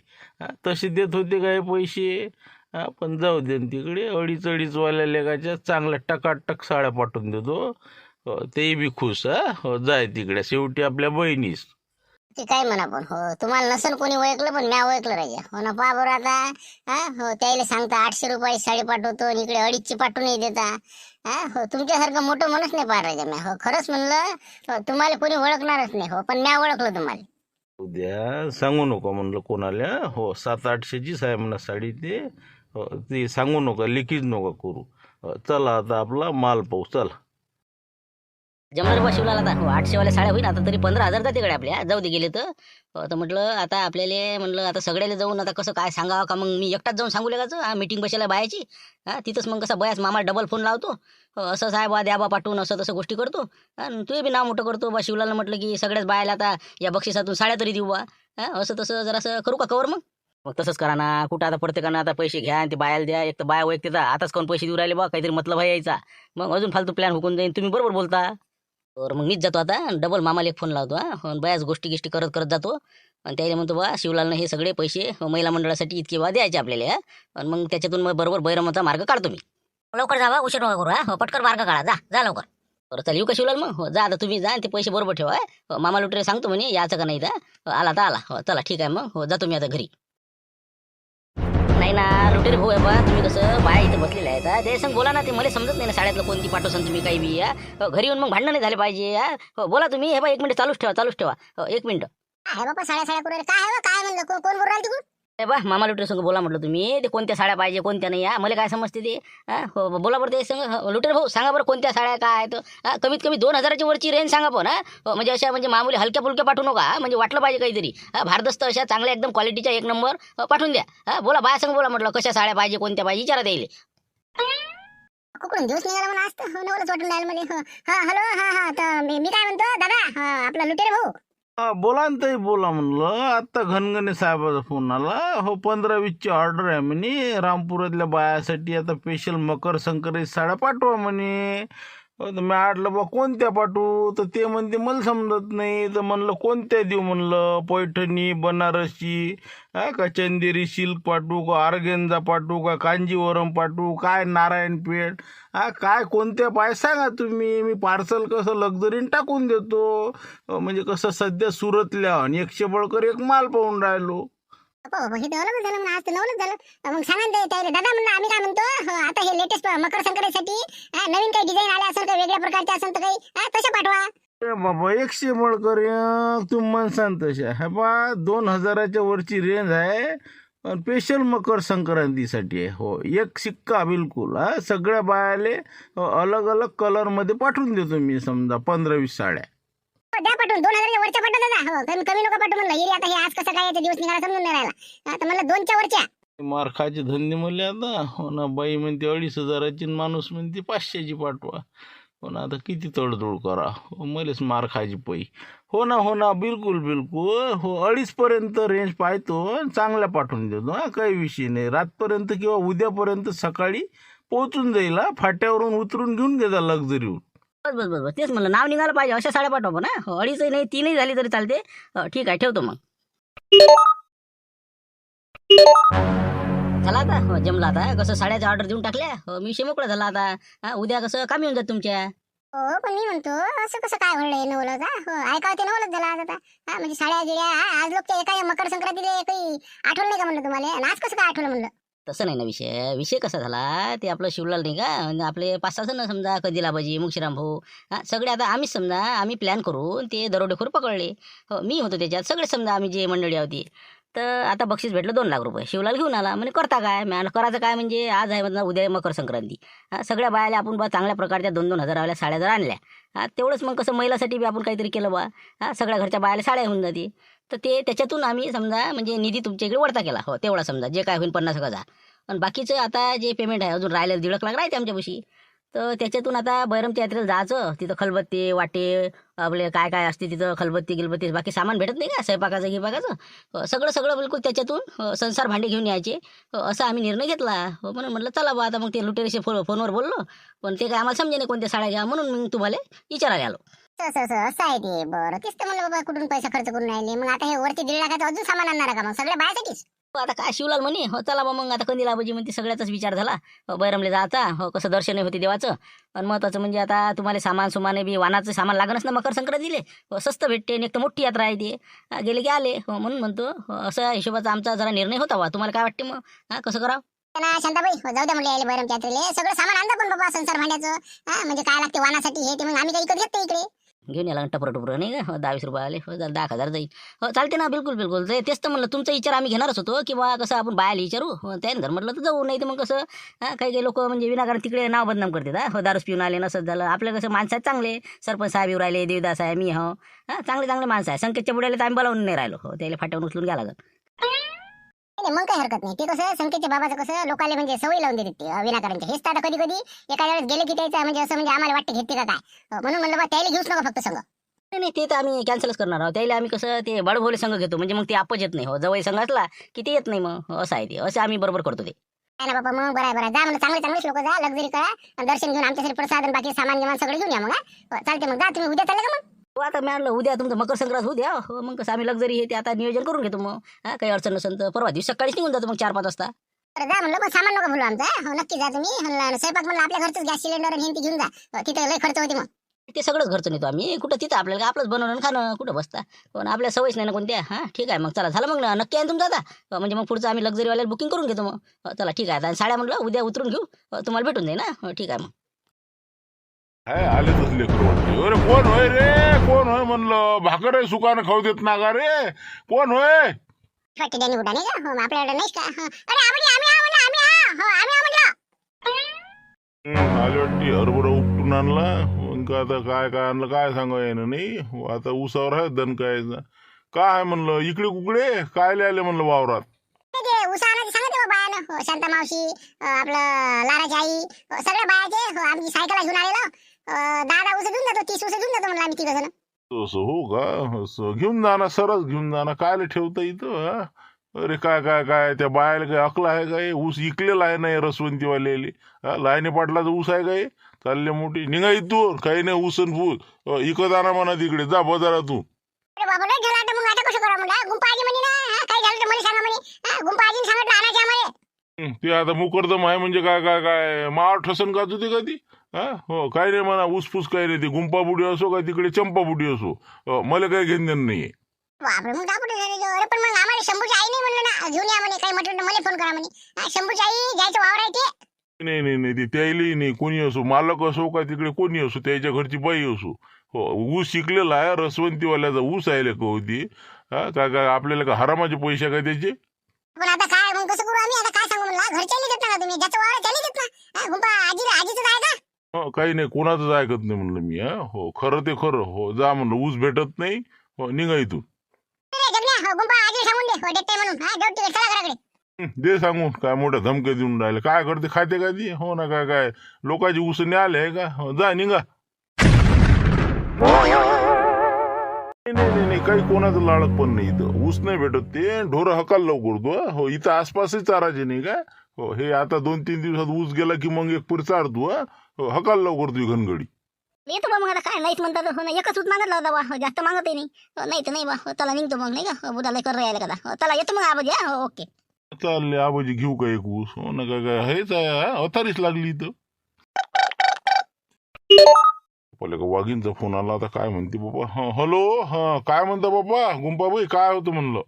तसे देत होते काय पैसे, पण जाऊ दे तिकडे. 2.5 वाल्या लेगाच्या चांगल्या टकाटक साड्या पाठवून देतो, तेही बी खुश. जाय तिकडे, शेवटी आपल्या बहिणीस. ते काय म्हणा पण हो, तुम्हाला नसन कोणी ओळखलं पण म्या ओळखलं राहिजे हो ना. पहा बरं आता हो, त्याला सांगता 800 रुपये साडी पाठवतो आणि इकडे 2.5ची पाठवून देता. हो, तुमच्यासारखं मोठं माणूस नाही पाहा राहिजे म्या. हो खरंच म्हणलं, तुम्हाला कोणी ओळखणारच नाही हो, पण म्या ओळखलं तुम्हाला. उद्या सांगू नको म्हणलं कोणाला. 700-800चीच आहे म्हणा साडी ते. ती सांगू नका, लिखीच नका करू. चला आता आपला माल पाहू, चला. जमणार बा शिवलाला आता. 800 वाल्या साड्या होईल आता, तरी 15,000 जाते आपल्या. जाऊ दे गेले तर. तर म्हटलं आता आपल्याला म्हणलं आता सगळ्याला जाऊन आता कसं काय सांगावं का, मग मी एकटाच जाऊन सांगू लागायचं. मीटिंग बसायला बायाची. तिथंच मग कसं बयाच मामा डबल फोन लावतो, असं साहेब द्या बा पाठवून, असं तसं गोष्टी करतो. आणि तू बी नाव मोठं करतो बा. शिवलाला म्हटलं की सगळ्याच बायाला आता या बक्षिसातून साड्या तरी देऊ बा. असं तसं जरासं करू का कवर मग तसंच करा ना. कुठं आता प्रत्येकानं आता पैसे घ्या आणि ते बायाला द्या. एक तर बाया वैयक्तिक आताच कोण पैसे देऊ राहिले बा, काहीतरी मतलब आहे यायचा. मग अजून फालतू प्लॅन हुकून जाईन. तुम्ही बरोबर बोलता. तर मग मीच जातो आता, डबल मामाला एक फोन लावतो. बऱ्याच गोष्टी करत करत जातो. आणि त्याला म्हणतो बा शिवलालनं हे सगळे पैसे महिला मंडळासाठी इतके बा द्यायचे आपल्याला. आणि मग त्याच्यातून मग बरोबर बैरमाचा मार्ग काढतो मी. लवकर जा बा, उशीर नका करू. पटकन मार्ग काढा, जा लवकर. बरं चल, येऊ का शिवलाल मग? जा आता तुम्ही जा, ते पैसे बरोबर ठेवा. मामा लुटरे सांगतो म्हणे याचं का नाही. आला तर आला. चला ठीक आहे मग. जातो मी आता घरी. नाही ना लुटेरे भाऊ आहे बा, तुम्ही कसं बाया इथं बसलेले आहेत, ते संग बोला ना. ते मला समजत नाही ना शाळेतलं कोणती पाठवसान तुम्ही काही बी. घरी येऊन मग भांडण नाही झाले पाहिजे. बोला तुम्ही. हे बा 1 मिनिट चालूच ठेवा. 1 मिनिट. आहे बाबा साड्या करू राहिले. काय आहे काय म्हणलं, कोण बोलू राहिले तिकडून? हे बा मामा लुटेरे संग बोला म्हटलं तुम्ही. ते कोणत्या साड्या पाहिजे कोणत्या नाही, मला काय समजते ते. बोला बरं ते संग. लुटेरे भाऊ सांगा बरं कोणत्या साड्या काय आहेत. कमीत कमी 2,000ची वरची रेंज सांगा पण. म्हणजे अशा म्हणजे मामूली हलक्या फुलक्या पाठवू नका. म्हणजे वाटलं पाहिजे काहीतरी. भारदस्त अशा चांगल्या एकदम क्वालिटीच्या 1 नंबर पाठवून द्या. बोला बाया संग बोला म्हटलं, कशा साड्या पाहिजे कोणत्या पाहिजे विचारा द्यायला. कुठून दिवस निघाला म्हणा असतं. हो नवलच वाटून राहिलं मला. हॅलो. तर मी काय म्हणतो दादा, आपला लुटेरे भाऊ. बोला ना ताई, बोला म्हणलं. आता घनगणे साहेबाचा फोन आला. 15-20ची ऑर्डर आहे म्हणे रामपुरातल्या बायासाठी. आता स्पेशल मकर संक्रांत साड्या पाठवा म्हणे. तर मी आटलं बा कोणत्या पाठवू, तर ते म्हणते मला समजत नाही. तर म्हणलं कोणत्या देऊ म्हणलं, पैठणी बनारसी का चंदेरी सिल्क पाठवू का, ऑर्गेन्झा पाठवू का, कांजीवरम पाठवू काय, नारायणपेठ काय कोणत्या पाय सांगा तुम्ही. मी पार्सल कसं लक्झरीन टाकून देतो. म्हणजे कसं सध्या सुरतल्या आणि 100 बळकर 1 माल पाहून राहिलो. हे नवलच झालं म्हणून, आज तर नवलच झालं. मग सांगा ना त्याला दादा म्हणलं, आम्ही काय म्हणतो आता हे लेटेस्ट मकर संक्रांतीसाठी नवीन काही डिझाईन आल्या असेल, काही वेगळ्या प्रकारच्या असेल तर काही तशा पाठवा. बाबा 100 बळकर तुम्ही म्हणसान तशा. हे बा 2,000च्या वरची रेंज आहे. स्पेशल मकर संक्रांतीसाठी आहे. हो 1 शिक्का बिलकुल. सगळ्या बायाले अलग अलग कलर मध्ये पाठवून देतो मी. समजा 15-20 साड्या द्या पाठवून. 2,000च्या वरच्या पाठवून दादा. हो कमी नका पाठवू म्हणलं. हे आता हे आज कसं काय याचा दिवस निघाला समजून नाही राहिला. तर म्हणलं 2च्या वरच्या. मार खायचे धंदे म्हणले आता. हो ना, बाई म्हणते 2,500ची, माणूस म्हणते 500ची पाठवा. हो ना, आता किती तडजोड करा. मलेच मार खायची पै. हो ना बिलकुल. हो 2.5 पर्यंत रेंज पाहतो, चांगल्या पाठवून देतो. काही विषय नाही. रातपर्यंत किंवा उद्यापर्यंत सकाळी पोहोचून जाईल. फाट्यावरून उतरून घेऊन घेजा लक्झरीवर. बस तेच म्हणलं, नाव निघालं पाहिजे अशा साड्या पाठवा पण. 2.5 नाही 3 झाली तरी चालते. ठीक आहे ठेवतो मग. झाला आता जमला. आता कसं साड्याच्या ऑर्डर देऊन टाकल्या. मी विषय मोकळा झाला आता. उद्या कसं काम येऊन जात तुमच्या. हो पण मी म्हणतो असं कसं काय घडलंय नवलं का. ऐकावं ते नवलच झालं आज आता. म्हणजे साड्या गिड्या आज लोक एका मकर संक्रांतीला काही आठवलं नाही का म्हणलं तुम्हाला. आज कसं काय आठवलं म्हणलं. तसं नाही ना विषय. विषय कसा झाला ते आपलं शिवलाल नाही का आणि आपले 5-6 जण समजा कदिलाबाजी मुक्षीराम भाऊ सगळे आता आम्हीच समजा आम्ही प्लॅन करून ते दरोडेखोर पकडले. हो मी होतो त्याच्यात सगळे समजा आम्ही जे मंडळी होती. तर आता बक्षीस भेटलं 2 लाख रुपये. शिवलाल घेऊन आला म्हणे करता काय मी करायचं काय म्हणजे आज आहे म्हणजे उद्या मकर संक्रांती. सगळ्या बायाला आपण बा चांगल्या प्रकारच्या 2-2 हजारावाल्या साड्या जर आणल्या तेवढंच मग कसं महिलासाठी बी आपण काहीतरी केलं बा सगळ्या घरच्या बायाला साड्या होऊन जाते. तर ते त्याच्यातून आम्ही समजा म्हणजे निधी तुमच्या इकडे वळता केला. हो तेवढा समजा जे काय होईल 50,000 आणि बाकीचं आता जे पेमेंट आहे अजून राहिलं 1.5 लाख राहते आमच्यापाशी. तर त्याच्यातून आता बैरमच्या यात्रेला जायचं तिथं खलबत्ते वाटे आपले काय काय असते तिथं खलबत्ती गिलबत्ती बाकी सामान भेटत नाही का स्वयंपाकाचं गिपाकाचं सगळं सगळं बिलकुल त्याच्यातून संसार भांडे घेऊन यायचे. असा आम्ही निर्णय घेतला. म्हणून म्हटलं चला बा आता मग ते लुटेरेशी फोनवर बोललो पण ते काय आम्हाला समजे नाही कोणत्या साड्या घ्या म्हणून मी तुम्हाला विचारायला आलो. असं आहे ते. बरं तेच तर म्हणलं बाबा कुठून पैसा खर्च करून राहिले. मग आता हे वरती 1.5 लाखाचं अजून सामान आणणार का मग सगळ्या बायासाठीच? आता काय शिवलाल म्हणे हो चला बा मग आता कंदिलाबाजी म्हणते सगळ्याचाच विचार झाला. बैरमले जायचा हो कसं दर्शन होते देवाचं आणि महत्वाचं म्हणजे आता तुम्हाला सामान बी वाहनाचं सामान लागणच ना मकर संक्रांतीले स्वस्त भेटते एक तर मोठी यात्रा आहे ते गेले की आले म्हणून म्हणतो असा हिशोबाचा आमचा जरा निर्णय होता बा. तुम्हाला काय वाटते मग कसं करावं? शांताबाई जाऊ द्या म्हणले यायला बैरमच्या यात्रेले सगळं सामान आणता पण बाबा संसार भांड्याचं म्हणजे काय लागते वाहनासाठी हे ते मग आम्ही काही इकडे घेतो इकडे घेऊन याला टपरं नाही का 10-20 रुपये आले 10,000 जाईल. हो चालते ना बिलकुल तेच तर म्हणलं तुमचा विचार आम्ही घेणारच होतो की बा कसं आपण बायाला विचारू त्याने घर म्हटलं तर जाऊ नाही तर मग कसं काही लोक म्हणजे विनाकारण तिकडे नाव बदनाम करतात. हो दारूस पिऊन आले नसत झालं आपलं कसं माणसं आहेत चांगले सरपंच साहेब येऊ राहिले देवदास आहे मी हो चांगले माणसं आहे संकेतच्या बुड्याला तर आम्ही बोलावून नाही राहिलो हो त्याला फाट्यावरून उचलून घ्या लागत. मग काही हरकत नाही. ते कसं संकेतच्या बाबाचं कसं लोकांना म्हणजे सवय लावून देते ते विनाकारणचे. हेच तर आता कधी एका वेळेस गेले की त्याचं म्हणजे असं म्हणजे आम्हाला वाटतं घेते का काय म्हणून म्हणलं बा त्याला घेऊच नका फक्त संघ. नाही ते तर आम्ही कॅन्सलच करणार आहोत. त्याला आम्ही कसं ते बडभोले संघ घेतो म्हणजे मग ते आपच येत नाही. हो जवळ संघ असला की ते येत नाही मग असं आहे ते असं आम्ही बरोबर करतो ते. नाही ना बाबा मग बरं जा म्हणलं चांगलेच लोक जा लक्झरी करा आणि दर्शन घेऊन आमच्यासाठी प्रसाद आणि बाकी सामान गिमान सगळं घेऊन या मग चालते मग जा तुम्ही उद्या चालले का मग? हो आता मी आणलं उद्या तुमचं मकर संक्रांत होऊ द्या हो मग कसं आम्ही लक्झरी हे ते आता नियोजन करून घेतो मग काही अडचण नसेल तर परवा दिवशी सकाळीच निघून जातो मग 4-5 वाजता. जा म्हणलं पण सामान नका बोलू आमचा. हो नक्की जा तुम्ही. स्वयंपाक म्हणलं आपल्या घरचंच गॅस सिलेंडर आणि हिंदी घेऊन जा तिथे लय खर्च होते मग. ते सगळंच घरचं नेतो आम्ही कुठं तिथं आपल्याला आपलंच बनवणं खाणं कुठं बसता पण आपल्या सवयच नाही ना कोणत्या. ठीक आहे मग चला झालं मग नक्की आहे तुमचं आता म्हणजे मग पुढचं आम्ही लक्झरीवाल्याला बुकिंग करून घेतो मग. चला ठीक आहे आता साड्या म्हणलं उद्या उतरून घेऊ तुम्हाला भेटून जाईल ना. ठीक आहे मग आले तसले वाटते. अरे कोण होय रे कोण होय म्हणलं भाकर आहे सुकानं खाऊ देत ना का रे कोण होय? वाटते त्यांनी उडा नाही का हो आपल्याकडे नाही का? अरे आम्ही आले वाटते हरभरा उपटून आणला मग आता काय आणलं काय सांगा येणं नाही. आता उसावर आहे दण काय म्हणलं इकडे कुकडे काय आले म्हणलं वावरात उसानाची सांगते बायानं शांता मावशी आपलं लाराची आई सगळ्या बायाचे आमची सायकल घेऊन आलेलो 10 ऊस घेऊन जातो 30 ऊस घेऊन जातो म्हणलं आम्ही 3 जण. तसं हो का असं घेऊन जाणार सरस घेऊन जाणार कायला ठेवता इथं. अरे काय त्या बायाला काय अकला आहे काय ऊस इकलेला आहे नाही रसवंतीवाले लाईने पाटलाचा ऊस आहे काय चालले मोठी निघा इथून काही नाही ऊसन फूल इकत आणा म्हणा तिकडे जा बाजारातून. अरे बाबा लय झालं आता मग आता कसं करा म्हणलं गुंपाजी म्हणे ना काय झालं तर मला सांगा म्हणे गुंपाजीने सांगितलं आणायचे आम्हाला. ते आता मुकरदम आहे म्हणजे काय माळ ठसन का तुझे कधी हो काय नाही म्हणा ऊसफूस काही नाही ते गुंपा बुडी असो का तिकडे चंपा बुडी असो मला काही घेणं देणं नाहीये. बापरे मग दाखवतो अरे पण मग आम्हाला शंभूची आई नाही म्हणलं ना घेऊन या म्हणे काही म्हटलं मला फोन करा म्हणे शंभूची आई जायचं वावर आहे ते. नाही ते त्याला नाही कोणी असो मालक असो का तिकडे कोणी असो त्याच्या घरची बाई असो हो ऊस शिकलेला आहे रसवंतीवाल्याचा ऊस आहे का होती काय आपल्याला का हरामाचे पैसे काय त्याचे. पण आता काय मग कसं करू आम्ही आता काय सांगू म्हणलं घरच्याला देत ना तुम्ही ज्याचं वावर त्याला देत ना गुंपा आजीचं आहे का? काही नाही कोणाचंच ऐकत नाही म्हणलं मी हो खरं ते खरं हो जा म्हणलं ऊस भेटत नाही हो निघा इथून. गुंपा आजी सांगून दे देते म्हणून जाऊ तिकडे चला घराकडे. दे सांगून काय मोठ्या धमक्या देऊन राहिले काय करते खाते का ती हो ना काय लोकांची उसने आले आहे का जा निघा. नाही काही कोणाचं लाडक पण नाही इथं ऊस नाही भेटत ते ढोरं हकाल लवकर तो हो इथं आसपासच चारायचे नाही का हो हे आता 2-3 दिवसात ऊस गेला की मग एक पुर चारतो हो हकाल लवकर तुझी घनगडी. येतो बा मग आता काय नाहीच म्हणतात एकच ऊस मागतला होता बा जास्त मागतही नाही तर नाही बा चला निघतो मग नाही का बुडाला कर राहिला का चला येतो मग आबाजी ओके चालले आबाजी घेऊ का एक ऊस हो ना काय हेच आहे अथारीच लागली इथं. का वाघींचा फोन आला आता काय म्हणते बाबा हॅलो काय म्हणता बाबा गुंपाबाई काय होतं म्हणलं.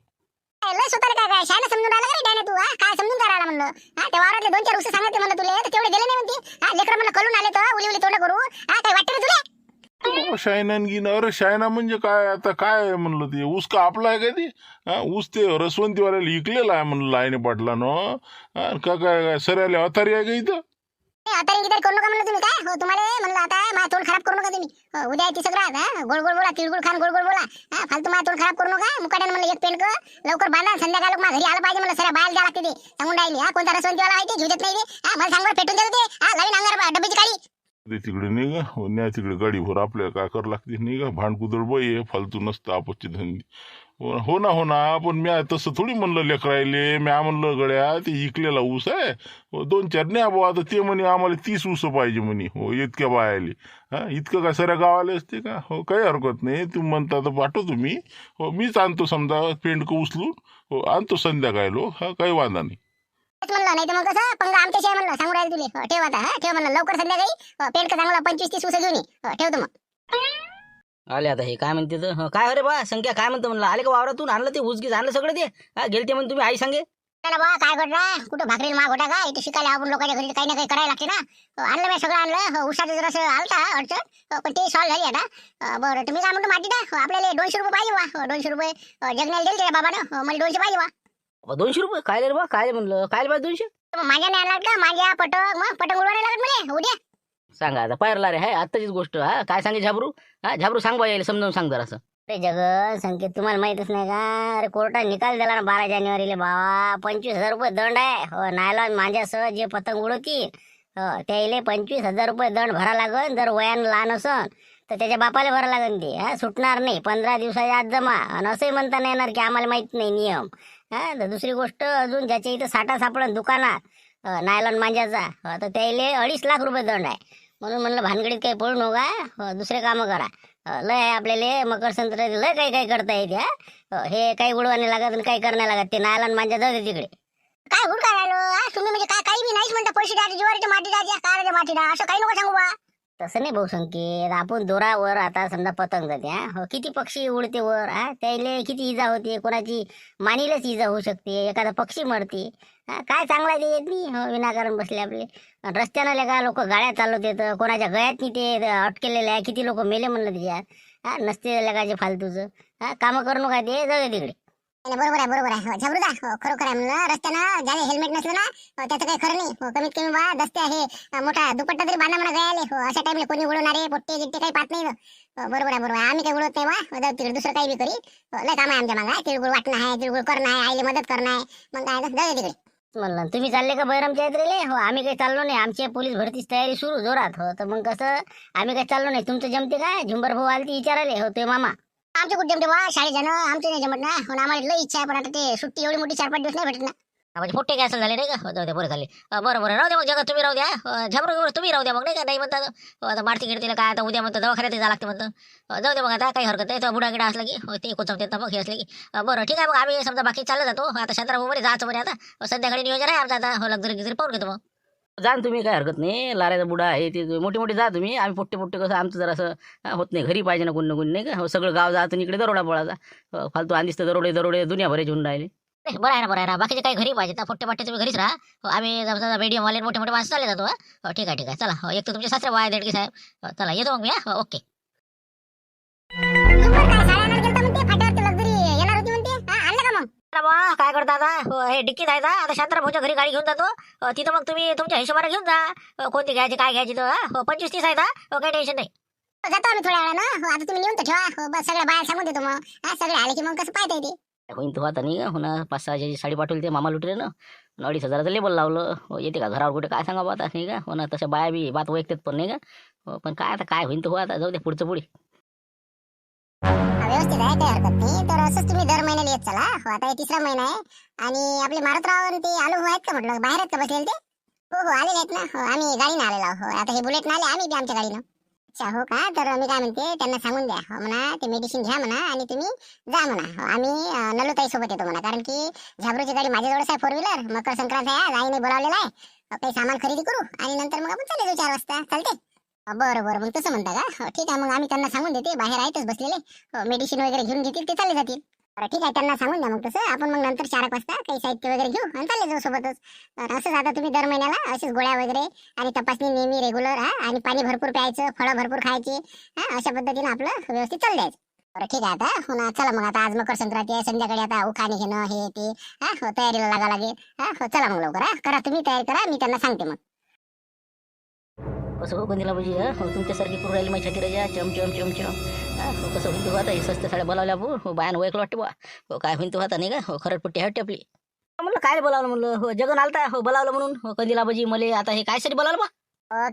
लय स्वतःला काय काय शाळा समजून राहिला का रे डॅने तू? काय समजून राहिला म्हणलं? त्या वावरातले 2-4 उस सांगते म्हणलं तुले, तर तेवढे दिले नाही म्हणते. लेकरं म्हणलं कळून आले तर उली उली तोंड करू. काय वाटतं रे तुला? शायनान गिन, अरे शायना म्हणजे काय? आता काय आहे म्हणलं ते? ऊस का आपला आहे का ते? ऊस ते रसवंतीवाल्याला इकलेला आहे म्हणलं लाईने पाटलानं. का काय काय सऱ्याला अथारी आहे का इथं? आता गिटार करू नका म्हणलं तुम्ही. काय हो तुम्हाला म्हणलं आता माझं तोंड खराब करू नका तुम्ही. उद्या ती सगळं गोड गोड बोला, तिळगुळ खान गोड गोड बोला. फालतू माझं तोंड खराब करू नका. मुकाट्यानं म्हणलं एक पेंड लवकर बांधा, संध्याकाळ लोक घरी आलं पाहिजे म्हणलं. सऱ्या बाहेर द्या लागते ते सांगून राहिली. कोणता रसवंतीवाला आहे ते घेऊ देत नाही ते. मला सांग बरं, पेटून देतो ते. लाईन अंगार डब्याची काळी. ते तिकडे नाही का हो, न्या तिकडे गाडी भर, आपल्याला काय करावं लागते नाही का? भांडकुदळ बाई आहे, फालतू नसतं आपसची धंदी. हो ना हो ना, पण म्या तसं थोडी म्हणलं लेकरायले. म्या म्हणलं गड्या ते इकलेला ऊस आहे 2-4 न्या बुवा. आता ते म्हणे आम्हाला 30 ऊस पाहिजे म्हणे. हो इतक्या बायाले. इतकं काय सऱ्या गावाले असते का? हो काही हरकत नाही, तुम्ही म्हणता तर पाठवतो तुम्ही. हो मीच आणतो समजा पेंडक उचलून. हो आणतो संध्याकाळलो. काही वांधा नाही. म्हणलं नाही तर मग कसं पंगा आमच्याशी म्हणलं सांगू राहिले तुले. ठेव आता. ठेव म्हणलं लवकर संध्याकाळी पेंट चांगला 25-30 उस घेऊन ये. ठेवतो मग. आले आता हे काय म्हणते तर. काय अरे बा संख्या काय म्हणतो म्हणलं? आले का वावरातून? आणलं ते उसगीच आणलं सगळं ते? गेलते म्हणून तुम्ही आई सांगे ना बा काय घडला? कुठं भाकरीला माग होता का? इथे शिकायला आपण लोकांच्या घरी काही ना काही करायला लागते ना. आणलं मी सगळं आणलं. उसाचं जरासं आलता अडचण, पण ते सॉल्व्ह झाली आता. बरं तुम्ही काय म्हणतो माटी ना आपल्याला 200 रुपये पाहिजे वा. 200 रुपये जगण्याला दिले त्या बाबानं. मला 200 पाहिजे वा. 200 रुपये? काय रे बा? काय म्हणलं? काय पाहिजे 200? मग माझ्या नाही आणला का? माझ्या पटक मग पटक उडवायला लागत मला उद्या. सांगा आता पायरला रे. हाय आत्ताचीच गोष्ट. काय सांगे झाबरू? झाबरू सांग बा यायला समजावून सांग जरासं. अरे जगत संकेत तुम्हाला माहितच नाही का? अरे कोर्टात निकाल दिला ना 12 जानेवारीला बाबा. 25,000 रुपये दंड आहे. हो नायलॉन माझ्यासह जे पतंग उडवतील त्याला 25,000 रुपये दंड भरा लागन. जर वयानं लहान असन तर त्याच्या बापाला भरा लागन ते. सुटणार नाही. 15 दिवसाच्या आत जमा. आणि असंही म्हणता नाही येणार की आम्हाला माहित नाही नियम. तर दुसरी गोष्ट अजून ज्याच्या इथं साठा सापडन दुकानात नायलॉन मांजाचा तर त्याला 2.5 लाख रुपये दंड आहे. म्हणून म्हणलं भानगडीत काही पडू नका. दुसरे कामं करा. लय आपल्याला मकर संक्रांती लय काही काही करता येते. हे काही उडवाने लागत आणि काही करण्या लागत. ते नायलॉन मांजा जाऊ दे तिकडे. काय हुड करायलो तुम्ही? म्हणजे काय काही बी नाहीच म्हणता. पैसे द्यायचे, ज्वारीच्या माटी द्यायच्या, काळ्याच्या माटी द्या, असं काही नको सांगू बा. तसं नाही भाऊ संकेत. आपण दोरावर आता समजा पतंग जाते. किती पक्षी उडते वर. त्याला किती इजा होते. कोणाची मानीलाच इजा होऊ शकते. एखादा पक्षी मरते. काय चांगला ते येत नाही. विनाकारण बसले आपले. रस्त्यानं लेका लोक गाड्या चालवते तर कोणाच्या गळ्यात नाही ते अटकेलेले आहे. किती लोक मेले म्हणलं त्याच्यात. नसते लेकाचे फालतूचं. कामं करू नका ते. जाऊ दे तिकडे. बरोबर आहे बरोबर आहे. झबरूदा खरोखर आहे म्हणलं. रस्त्यानं ज्याने हेल्मेट नसलं ना त्याचं काही खरं नाही. कमीत कमी बा दस्ते आहे मोठा दुपट्टा तरी बांधा म्हणा गयाले. अशा टाइमला कोणी उडवणारे पोट्टे गिट्टे काही पाहत नाही. बरोबर आहे बरोबर आहे. आम्ही काही उडवत नाही बा. जाऊ तिकडे दुसरं काही बी करी. लय काम आहे आमच्या मागा. तिळगुळ वाटणं आहे, तिळगुळ करणं आहे, आईला मदत करणं आहे. मग काय जाऊ दे तिकडे. म्हणलं तुम्ही चालले का बैरामच्या यात्रेले? हो आम्ही काही चाललो नाही. आमची पोलीस भरतीची तयारी सुरू जोरात. हो तर मग कसं आम्ही काही चाललो नाही. तुमचं जमते काय? झुंबर भाऊ आलती विचारायले. हो ते मामा आमचे कुठे जमते बा शाळेत जाणं. आमचं नाही जमत ना. हो आम्हाला लई इच्छा आहे पण आता ते सुट्टी एवढी मोठी 4-5 दिवस नाही भेटत ना. म्हणजे मोठे काय झाले नाही का? जाऊ द्या बरं झाले. बरं बरं राहू द्या मग जगा तुम्ही राहू द्या. झबरू तुम्ही राहू द्या मग नाही का? नाही म्हणतात आता मारती गिडतीला काय आता उद्या म्हणतं दवाखान्यात जावं लागते म्हणतं. जाऊ दे मग आता काही हरकत नाही. तो बुडा गिडा असला की ते कोचवते तर मग हे असले की बरं ठीक आहे. मग आम्ही समजा बाकी चाललं जातो. आता शांतराभाऊ जायचं म्हणे. आता संध्याकाळी नियोजन आहे आमचं. आता लक्झरी गिझरी पाहून घेतो. मग जा तुम्ही काही हरकत नाही. लाऱ्याचा बुडा आहे ते मोठी मोठी जा तुम्ही. आम्ही पोट्टे पोट्टे कसं आमचं जरा असं होत नाही. घरी पाहिजे ना कोणी ना कोणी नाही का? सगळं गाव जातं इकडे दरोडा पळाचा. फालतू आधीच तर दरोडे दरोडे दुनिया भरायचे होऊन राहिले. बरं आहे ना बरं आहे ना. बाकीचे काही घरी पाहिजे. पोट्टे पोट्टे तुम्ही घरीच राहा. आम्ही समजा मीडियम वाले मोठे मोठे माणसं चालले जातो. ठीक आहे ठीक आहे. चला एक तर तुमचे सासरे बाय देडके साहेब. चला येतो मग मी. ओके. काय करता आता? हे डिक्कीत आहे. आता शांतराभाऊच्या घरी गाडी घेऊन जातो. तिथं मग तुम्ही तुमच्या हिशोबाने घेऊन जा. कोणती घ्यायची काय घ्यायची तर 25-30 आहे. काही टेन्शन नाही. जातो आम्ही थोड्या वेळानं. आता तुम्ही येऊन तर ठेवा. बस सगळ्या बाहेर सांगून देतो. मग सगळे आले की मग कसं पाहता येते. होईन तो आता नाही का? हो ना 5-6 साडी पाठवली ते मामा लुटरे ना. 2,500 लेबल लावलं. येते का घरावर कुठे काय सांगा आता नाही का? हो ना तशा बाया बी बात ऐकतात पण नाही का? पण काय आता काय होईन तो आता. जाऊ दे पुढचं पुढे. व्यवस्थित आहे काही हरकत नाही. तर असंच तुम्ही दर महिन्याला येत चला. हो आता 3रा महिना आहे. आणि आपले मारुतराव ते आलो आहेत का म्हटलं? बाहेर आहेत का बसलेले ते? हो आलेले आहेत ना. हो आम्ही गाडीनं आलेलो. हो आता हे बुलेट आले आम्ही बी आमच्या गाडीनं. अच्छा हो का? तर मी काय म्हणते त्यांना सांगून द्या म्हणा ते मेडिसिन घ्या म्हणा आणि तुम्ही जा म्हणा. आम्ही नलूताई सोबत येतो म्हणा. कारण की झाबरूची गाडी माझ्याजवळच आहे 4 व्हीलर. मकर संक्रांत आहे आज. आईने बोलावलेला आहे. काही सामान खरेदी करू आणि नंतर मग आपण चालले जाऊ 4 वाजता. चालते? बरं बरं मग तसं म्हणता का? ठीक आहे मग आम्ही त्यांना सांगून देते. बाहेर आहेतच बसलेले. मेडिसिन वगैरे घेऊन घेतील ते चालले जातील. बरं ठीक आहे, त्यांना सांगून द्या मग तसं. आपण मग नंतर 4 वाजता काही साहित्य वगैरे घेऊ आणि चालले जाऊ सोबतच. तर असंच आता तुम्ही दर महिन्याला असेच गोळ्या वगैरे आणि तपासणी नेहमी रेग्युलर आणि पाणी भरपूर प्यायचं, फळं भरपूर खायची. अशा पद्धतीने आपलं व्यवस्थित चालू द्यायचं. बरं ठीक आहे, आता हो ना, चला मग आता आज मकर संक्रांती आहे, संध्याकाळी आता उखाणे घेणं हे ते हो, तयारीला लागा लागेल. हो चला मग लवकर करा, तुम्ही तयारी करा, मी त्यांना सांगते मग. कसं हो कंदिला बाजी, हो तुमच्यासारखी करून राहिली माझ्या छाती राजा, चम चम चम चम. हो कसं होईल तो आता, हे स्वस्त साड्या बोलावल्या हो बायान ओळखलं वाटते बा. हो काय होईल तो आता नाही का, हो खरडपट्टी हट्टी आपली. म्हणलं काय बोलावलं, म्हणलं हो जगन आलता हो बोलावलं म्हणून. हो कंदिला बाजी मले आता हे काय साठी बोलावलं बा.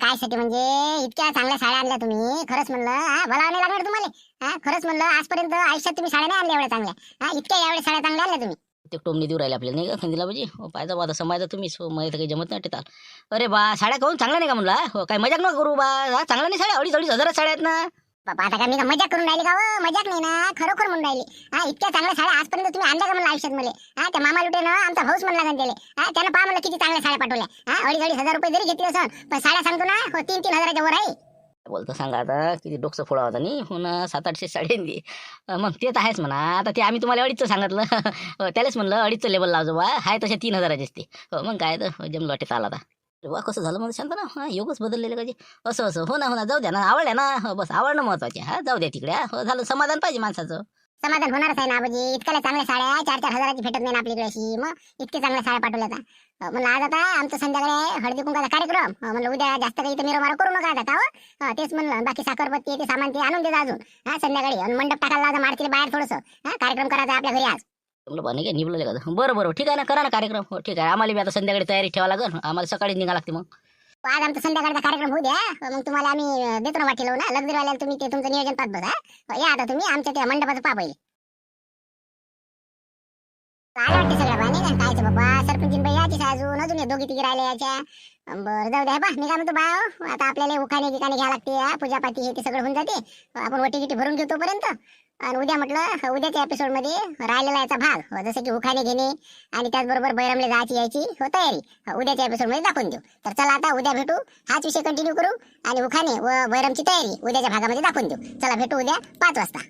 काय साठी म्हणजे इतक्या चांगल्या साड्या आणल्या तुम्ही, खरंच म्हणलं भलाव नाही लागणार तुम्हाला. खरंच म्हणलं आजपर्यंत आयुष्यात तुम्ही साड्या नाही आणल्या एवढ्या चांगल्या. इतक्या एवढ्या साड्या चांगल्या आणल्या तुम्ही. ते टोमणी देऊ राहिले आपल्याला नाही का कंदिला बाजी. हो पाहिजे बा तसं माहिती तुम्हीच, हो मला तर काही जमत नाही वाटते. अरे बा साड्या कहून चांगल्या नाही का म्हणला, हो काय मजाक नको करू बा. चांगल्या नाही साड्या, 2,500 साड्या आहेत ना. बाबा आता का मी मजाक करून राहिली का हो? मजाक नाही ना, खरोखर म्हणून राहिली. इतक्या चांगल्या साड्या आजपर्यंत तुम्ही आणल्या का म्हणलं आयुष्यात मला. त्या मामा लुटेनं आमचा भाऊच म्हणला का त्याला. त्यानं पहा म्हणलं किती चांगल्या साड्या पाठवल्या. 2,500 रुपये जरी घेतले असं, पण साड्या सांगतो ना, हो 3-3 हजाराच्या वर आहे. बोलतो सांगा आता किती डोकं फोडा होता नाही हो ना, 700-800 साडे दी. मग ते तर आहेच म्हणा. आता ते आम्ही तुम्हाला 2,500 सांगितलं. त्यालाच म्हणलं 2,500 लेवल लावजो बा, हाय तशा 3,000 असते. हो मग काय तर जमलं वाटेत आला आता. वा कसं झालं मला शांत ना, योगच बदललेलं पाहिजे. असं हो ना जाऊ द्या ना, आवडल्या ना, हो बस आवडणं महत्वाचे. जाऊ द्या तिकडे. हो झालं, समाधान पाहिजे माणसाचं. समाधान होणारच आहे ना आबाजी. इतक्या चांगल्या साड्या 4-4 हजाराची भेटत नाही ना आपल्याकडे अशी. मग इतक्या चांगल्या साड्या पाठवल्या आता. म्हणलं आज आता आमचं संध्याकाळी आहे हळदी कुंकाचा कार्यक्रम. म्हणलं उद्या जास्त काही मिरो मारो करू नका आता. हो तेच म्हणलं, बाकी साखरपत्ती ते सामान ते आणून देता अजून. संध्याकाळी आणि मंडप टाकायला लावता मारतील बाहेर थोडंसं. कार्यक्रम करायचा आपल्या घरी आज. तुमलं बा नाही का निभलं का. बरं ठीक आहे ना, करा ना कार्यक्रम. हो ठीक आहे, आम्हाला बी आता संध्याकाळी तयारी ठेवा लागेल. आम्हाला सकाळी निघा लागते मग. आज आमचा संध्याकाळचा कार्यक्रम होऊ द्या, मग तुम्हाला आम्ही देतो ना वाटेलो ना लग्नवाल्याला. तुम्ही ते तुमचं नियोजन पाहत बघा. या आता तुम्ही आमच्या त्या मंडपाचं पहा पहिले. काय वाटते सगळ्या बा नाही का, कायचं बाबा सरपंचीन बाई याचीच अजून हे दोघी तिघी राहिले याच्या. बरं जाऊ द्या बा, मी काय म्हणतो बा, आता आपल्याला उखाणे गिकाणे घ्या लागते, पूजापाती हे ते सगळं होऊन जाते. आपण वटी गिटी भरून घेऊ तोपर्यंत. आणि उद्या म्हटलं उद्याच्या एपिसोड मध्ये राहिलेला याचा भाग जसं की उखाणे घेणे आणि त्याचबरोबर बैरमले जायची यायची हो तयारी उद्याच्या एपिसोड मध्ये दाखवून देऊ. तर चला आता उद्या भेटू, हाच विषय कंटिन्यू करू आणि उखाणे व बैरमची तयारी उद्याच्या भागामध्ये दाखवून देऊ. चला भेटू उद्या 5 वाजता.